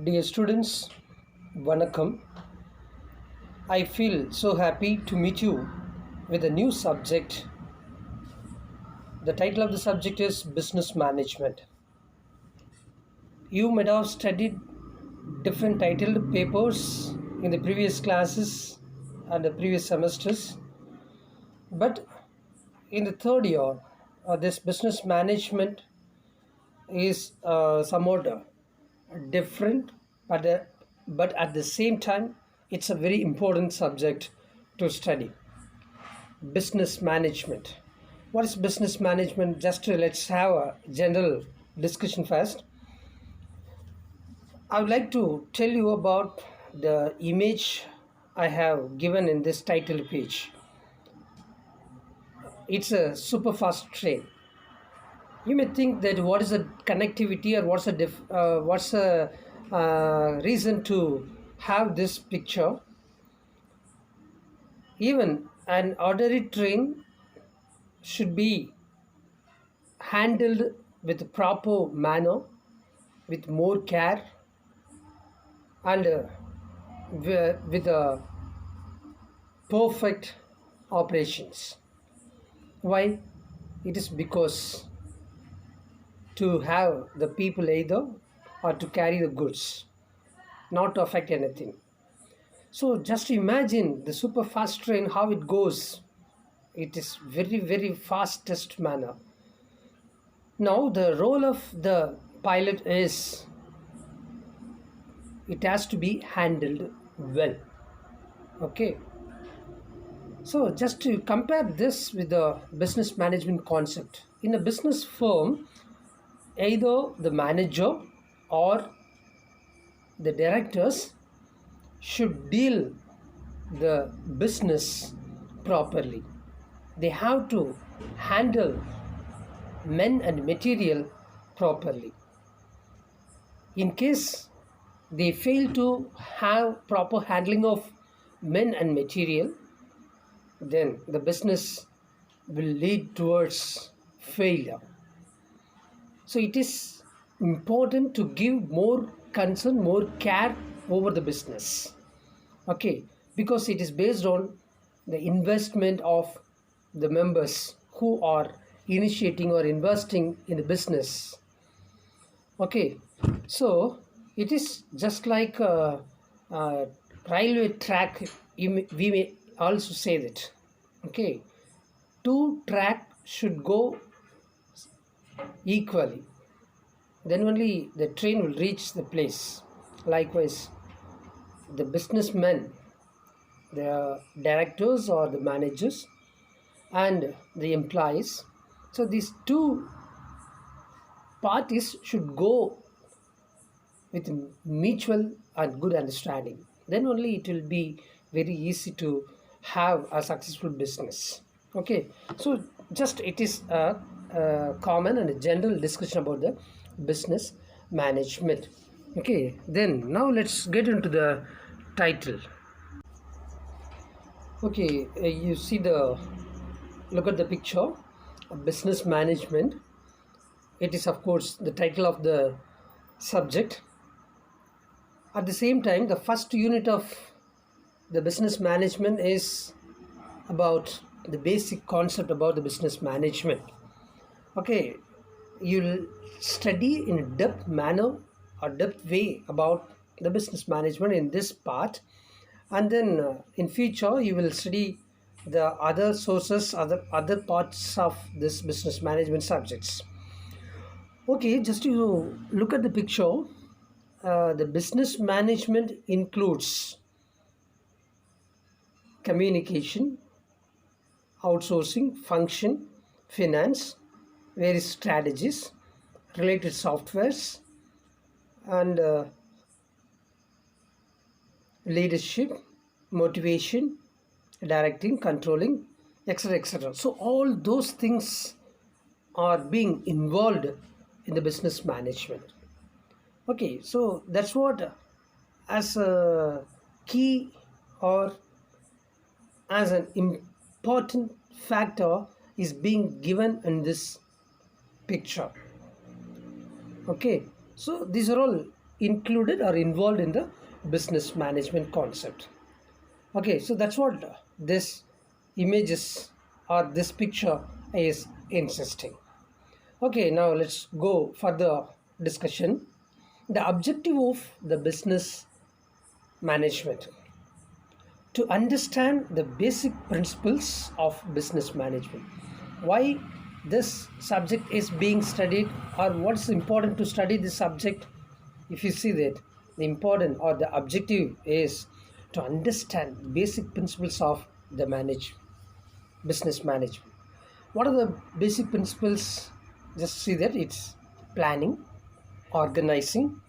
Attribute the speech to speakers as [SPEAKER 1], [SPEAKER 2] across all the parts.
[SPEAKER 1] Dear students, Vanakkam. I feel so happy to meet you with a new subject. The title of the subject is Business Management. You might have studied different titled papers in the previous classes and the previous semesters, but in the third year, this business management is somewhat different, but at the same time, it's a very important subject to study. Business management. What is business management? Just let's have a general discussion first. I would like to tell you about the image I have given in this title page. It's a super fast train. You may think that what is the connectivity or what's the reason to have this picture. Even an ordinary train should be handled with proper manner, with more care, and with a perfect operations. Why? It is because to have the people either or to carry the goods, not to affect anything. So just imagine the super fast train how it goes. It is very fastest manner. Now the role of the pilot is it has to be handled well. Okay, so just to compare this with the business management concept, in a business firm, either the manager or the directors should deal the business properly. They have to handle men and material properly. In case they fail to have proper handling of men and material, then the business will lead towards failure. So it is important to give more concern, more care over the business. Okay, because it is based on the investment of the members who are initiating or investing in the business. Okay, so it is just like a railway track. We may also say that. Okay, two track should go equally. Then only the train will reach the place. Likewise, the businessmen, the directors or the managers, and the employees. So these two parties should go with mutual and good understanding. Then only it will be very easy to have a successful business. Okay, so just it is a common and a general discussion about the business management. Okay, then now let's get into the title. Okay, you see the look at the picture, business management. It is of course the title of the subject. At the same time, the first unit of the business management is about the basic concept about the business management. Okay, you'll study in a depth manner or depth way about the business management in this part, and then in future you will study the other sources, other parts of this business management subjects. Okay, just to look at the picture, the business management includes communication, outsourcing, function, finance, various strategies, related softwares, and leadership, motivation, directing, controlling, etc. etc. So all those things are being involved in the business management. Okay, so that's what as a key or as an important factor is being given in this picture. Okay, so these are all included or involved in the business management concept. Okay, so that's what this images or this picture is insisting. Okay, now let's go further discussion. The objective of the business management: to understand the basic principles of business management. Why this subject is being studied, or what's important to study this subject? If you see that the important or the objective is to understand basic principles of the business management. What are the basic principles? Just see that it's planning, organizing,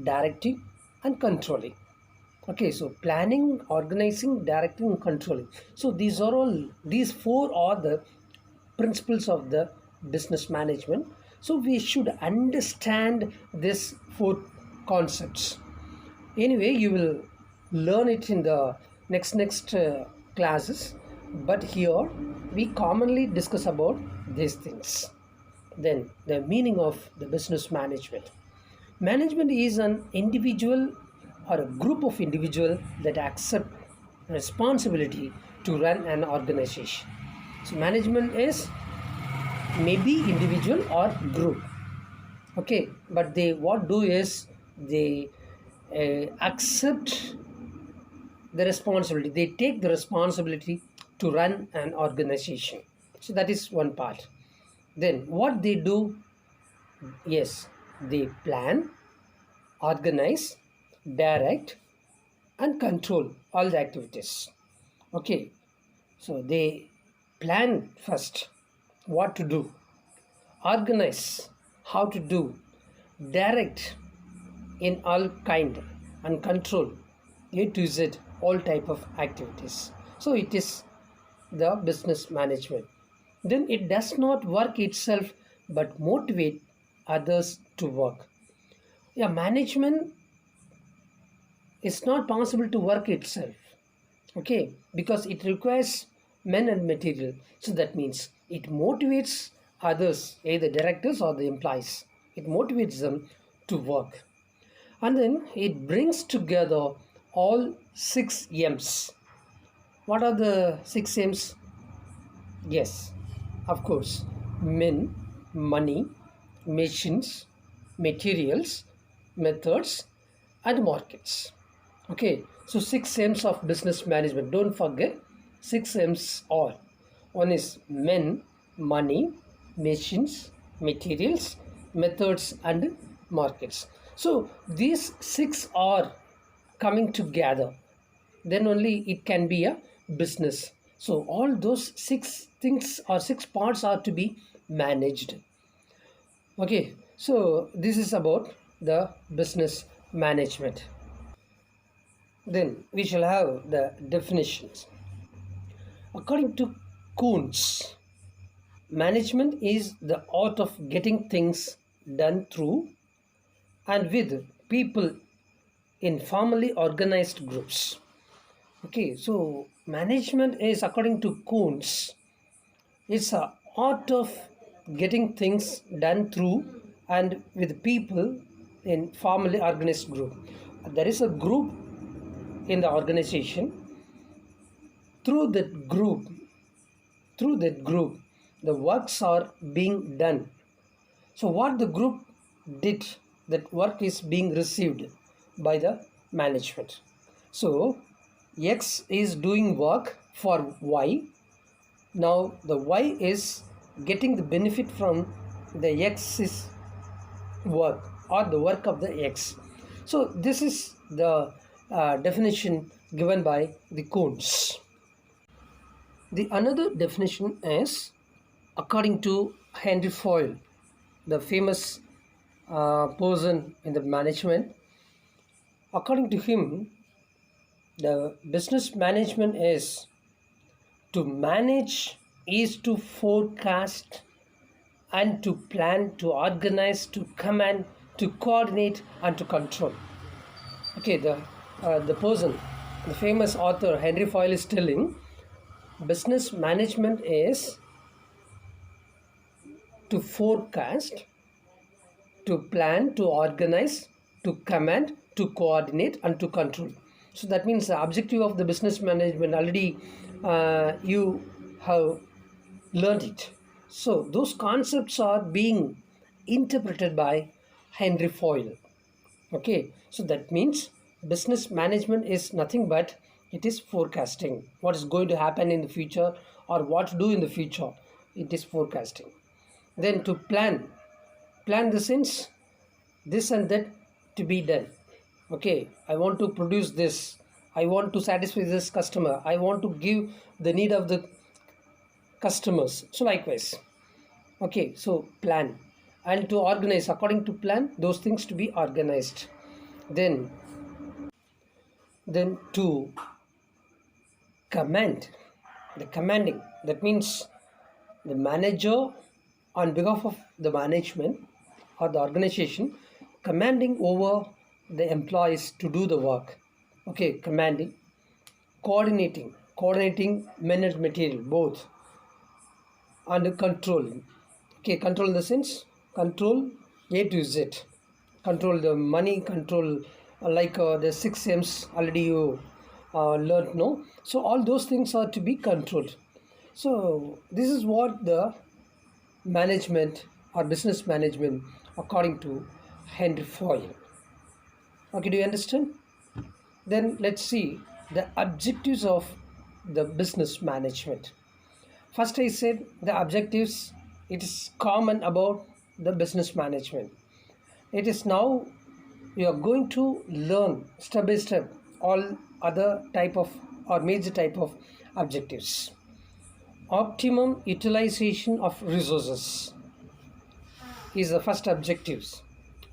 [SPEAKER 1] directing, and controlling. Okay, so planning, organizing, directing, and controlling. So these four are the principles of the business management. So we should understand these four concepts. Anyway, you will learn it in the next classes, but here we commonly discuss about these things. Then the meaning of the business management. Management is an individual or a group of individuals that accept responsibility to run an organization. So management is maybe individual or group. Okay, but they what do is they accept the responsibility. They take the responsibility to run an organization. So that is one part. Then what they do? Yes, they plan, organize, direct, and control all the activities. Okay, so they plan first what to do, organize how to do, direct in all kind, and control A to Z all type of activities. So it is the business management. Then it does not work itself but motivate others to work. Yeah, management is not possible to work itself. Okay, because it requires men and material. So that means it motivates others, either directors or the employees. It motivates them to work. And then it brings together all 6 M's. What are the 6 M's? Yes, of course, men, money, machines, materials, methods, and markets. Okay, so 6 M's of business management. Don't forget 6 M's are: one is men, money, machines, materials, methods, and markets. So these 6 are coming together, then only it can be a business. So all those 6 things or 6 parts are to be managed. Okay, so this is about the business management. Then we shall have the definitions. According to Kuhns, management is the art of getting things done through and with people in formally organized groups. Okay, so management is, according to Kuhns, it's a art of getting things done through and with people in formally organized group. There is a group in the organization. Through that group, the works are being done. So what the group did, that work is being received by the management. So X is doing work for Y. Now the Y is getting the benefit from the X's work or the work of the X. So this is the definition given by the Kuhns. The another definition is according to Henry Foyle, the famous person in the management. According to him, the business management is to manage, is to forecast and to plan, to organize, to command, to coordinate, and to control. Okay, the person, the famous author Henry Foyle is telling, business management is to forecast, to plan, to organize, to command, to coordinate, and to control. So that means the objective of the business management already you have learned it. So those concepts are being interpreted by Henry Foyle. Okay, so that means business management is nothing but it is forecasting what is going to happen in the future or what to do in the future. It is forecasting. Then to plan the sense this and that to be done. Okay, I want to produce this, I want to satisfy this customer, I want to give the need of the customers. So likewise, okay, so plan and to organize according to plan those things to be organized. then then to command, the commanding, that means the manager on behalf of the management or the organization commanding over the employees to do the work. Okay, commanding, coordinating men and material both, and controlling. Okay, control in the sense control A to Z, control the money, control like the 6 M's already you learned, no? So all those things are to be controlled. So this is what the management or business management according to Henry Foyle. Okay, do you understand? Then let's see the objectives of the business management. First, I said the objectives, it is common about the business management. It is now you are going to learn step by step all other type of or major type of objectives. Optimum utilization of resources is the first objectives.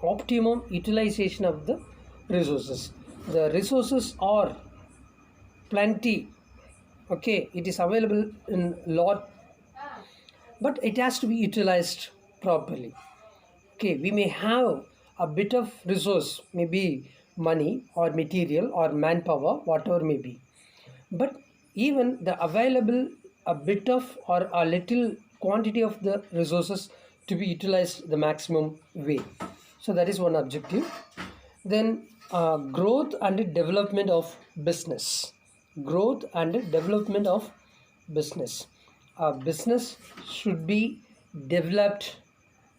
[SPEAKER 1] Optimum utilization of the resources. The resources are plenty. Okay, it is available in lot, but it has to be utilized properly. Okay, we may have a bit of resource, maybe money or material or manpower, whatever may be, but even the available a bit of or a little quantity of the resources to be utilized the maximum way. So that is one objective. Then growth and development of business. Growth and development of business. Business should be developed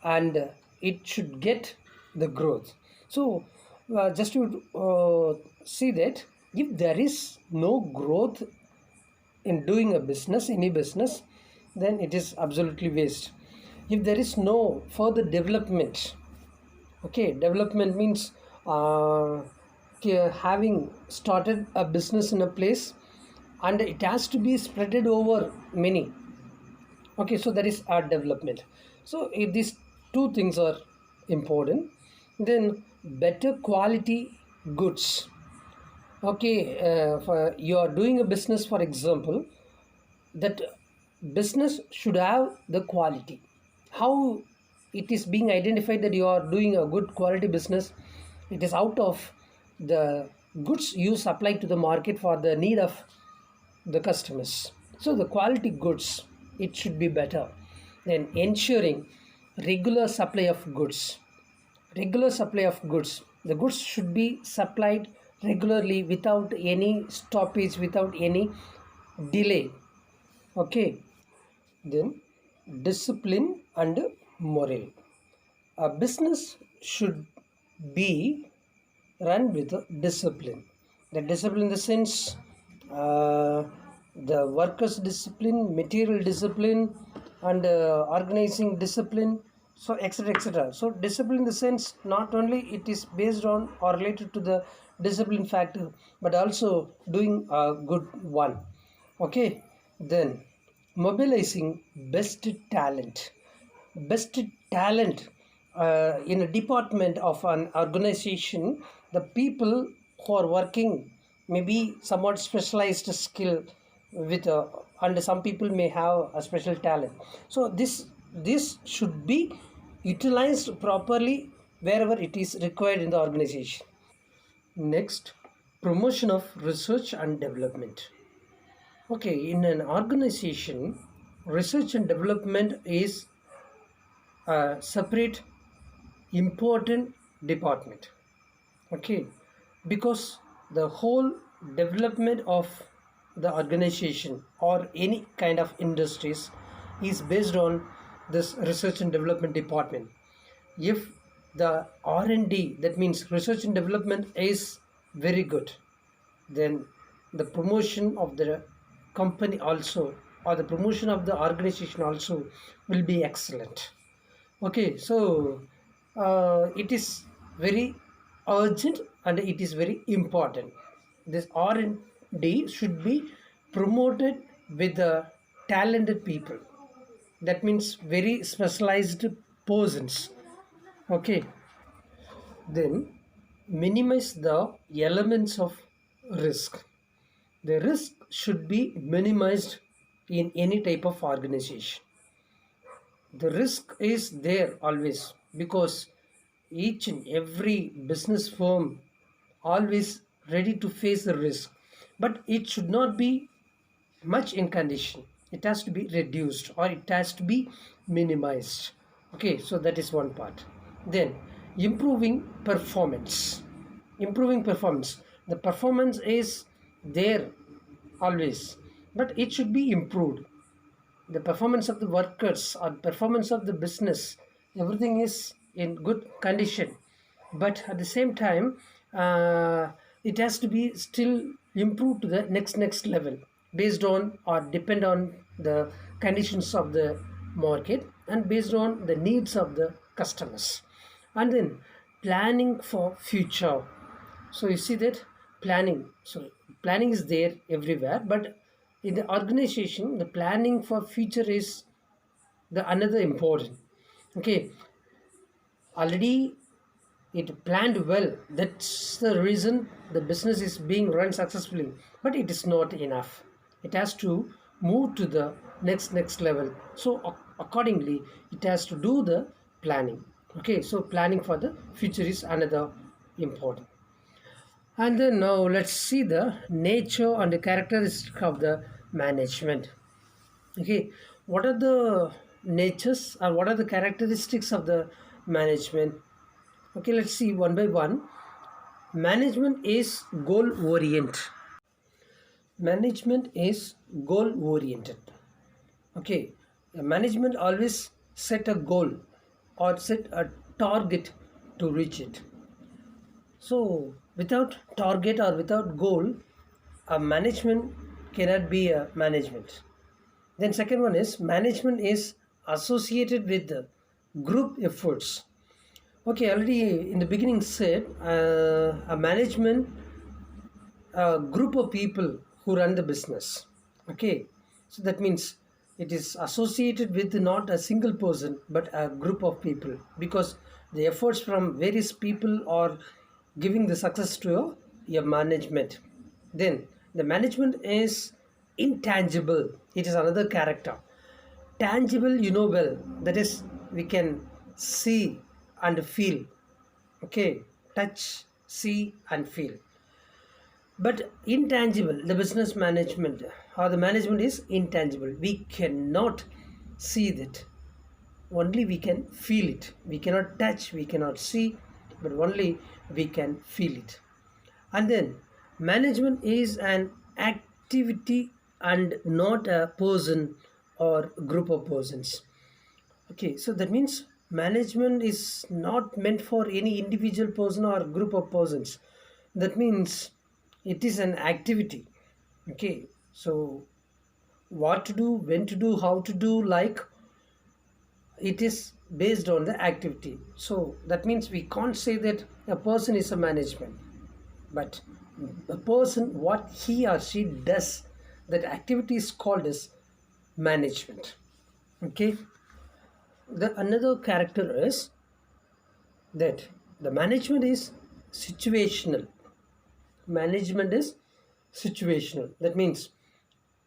[SPEAKER 1] and it should get the growth. So just to see that if there is no growth in doing a business, any business, then it is absolutely waste. If there is no further development, okay, development means having started a business in a place and it has to be spreaded over many. Okay, so that is our development. So if these two things are important, then better quality goods. Okay, for you are doing a business, for example, that business should have the quality. How it is being identified that you are doing a good quality business? It is out of the goods you supply to the market for the need of the customers. So the quality goods, it should be better. Then ensuring regular supply of goods. Regular supply of goods. The goods should be supplied regularly without any stoppage, without any delay. Okay. Then discipline and morale. A business should be run with discipline. The discipline in the sense the workers discipline, material discipline, and organizing discipline, so etc etc. So discipline in the sense not only it is based on or related to the discipline factor but also doing a good one. Okay, then mobilizing best talent. Best talent in a department of an organization, the people who are working maybe somewhat specialized skill with and some people may have a special talent. So this should be utilized properly wherever it is required in the organization. Next, promotion of research and development. Okay, in an organization, research and development is a separate important department. Okay, because the whole development of the organization or any kind of industries is based on this research and development department. If the R&D, that means research and development, is very good, then the promotion of the company also, or the promotion of the organization also, will be excellent. Okay, so it is very urgent and it is very important. This R&D should be promoted with the talented people. That means very specialized persons. Okay, then minimize the elements of risk. The risk should be minimized in any type of organization. The risk is there always, because each and every business firm always ready to face the risk, but it should not be much in condition. It has to be reduced or it has to be minimized. Okay, so that is one part. Then improving performance. Improving performance, the performance is there always, but it should be improved. The performance of the workers or performance of the business, everything is in good condition, but at the same time, it has to be still improved to the next level, based on or depend on the conditions of the market and based on the needs of the customers. And then planning for future. So you see that planning is there everywhere, but in the organization, the planning for future is the another important. Okay, already it planned well. That's the reason the business is being run successfully. But it is not enough. It has to move to the next level. So accordingly, it has to do the planning. Okay, so planning for the future is another important. And then now let's see the nature and the characteristic of the management. Okay, what are the natures or what are the characteristics of the management? Okay, let's see one by one. Management is goal oriented. Management is goal oriented. Okay, management always set a goal or set a target to reach it. So, without target or without goal, a management cannot be a management. Then, second one is management is associated with the group efforts. Okay, already in the beginning said a management, a group of people who run the business. Okay, so that means it is associated with not a single person but a group of people, because the efforts from various people are giving the success to your management. Then the management is intangible. It is another character. Tangible, you know well, that is we can see and feel. Okay, touch, see and feel. But intangible, the business management or the management is intangible. We cannot see that. Only we can feel it. We cannot touch, we cannot see, but only we can feel it. And then management is an activity and not a person or group of persons. Okay, so that means management is not meant for any individual person or group of persons. That means it is an activity. Okay, so what to do, when to do, how to do, like it is based on the activity. So that means we can't say that a person is a management, but a person, what he or she does, that activity is called as management. Okay, the another character is that the management is situational. Management is situational. That means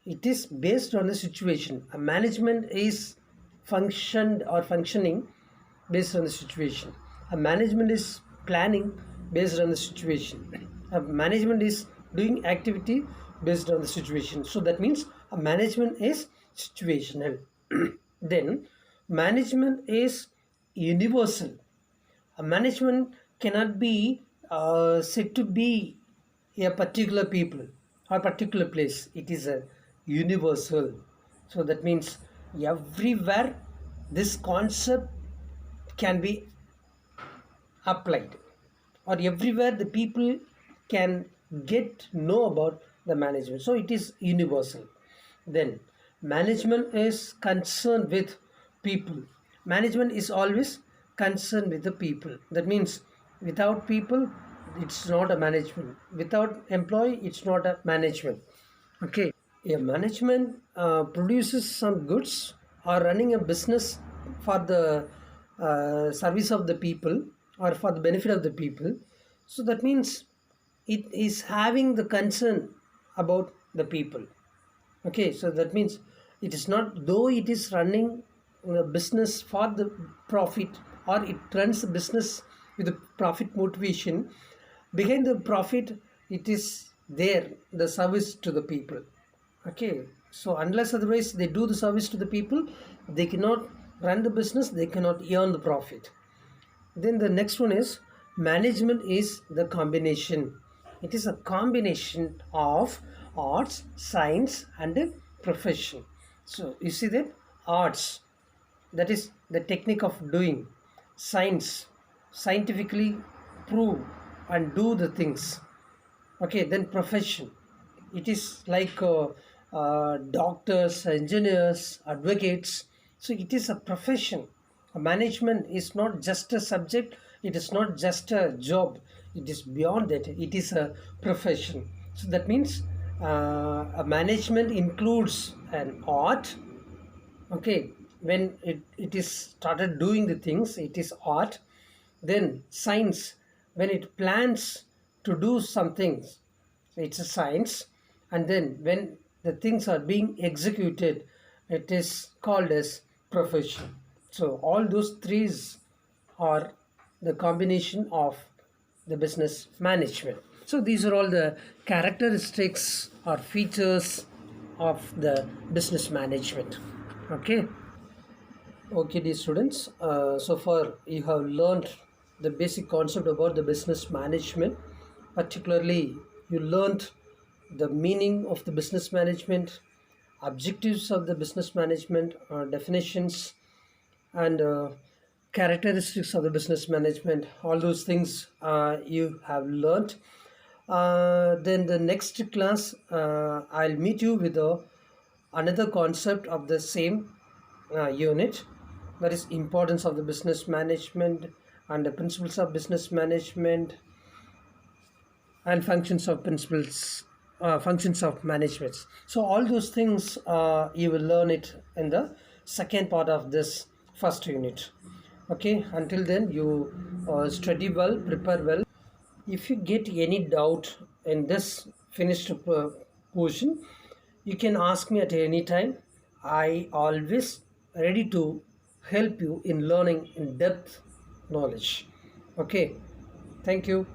[SPEAKER 1] it is based on the situation. A management is functioned or functioning based on the situation. A management is planning based on the situation. A management is doing activity based on the situation. So that means a management is situational. Then management is universal. A management cannot be said to be a particular people or particular place. It is a universal. So that means everywhere this concept can be applied, or everywhere the people can get know about the management. So it is universal. Then management is concerned with people. Management is always concerned with the people. That means without people it's not a management, without employee it's not a management. Okay, a management produces some goods or running a business for the service of the people or for the benefit of the people. So that means it is having the concern about the people. Okay, so that means it is not, though it is running a business for the profit, or it runs the business with a profit motivation, behind the profit it is there the service to the people. Okay, so unless otherwise they do the service to the people, they cannot run the business, they cannot earn the profit. Then the next one is management is the combination. It is a combination of arts, science, and a profession. So you see that arts, that is the technique of doing, science, scientifically prove and do the things. Okay, then profession, it is like doctors, engineers, advocates. So it is a profession. A management is not just a subject, it is not just a job, it is beyond that, it is a profession. So that means a management includes an art. Okay, when it is started doing the things, it is art. Then science, when it plans to do some things, it's a science. And then when the things are being executed, it is called as profession. So all those three are the combination of the business management. So these are all the characteristics or features of the business management. Okay. Okay, dear students, so far you have learned the basic concept about the business management. Particularly, you learned the meaning of the business management, objectives of the business management, definitions, and characteristics of the business management. All those things you have learned. Then the next class, I'll meet you with another concept of the same unit, that is importance of the business management and the principles of business management and functions of management. So all those things you will learn it in the second part of this first unit. Okay, until then you study well, prepare well. If you get any doubt in this finished portion, you can ask me at any time. I always ready to help you in learning in depth knowledge. Okay, thank you.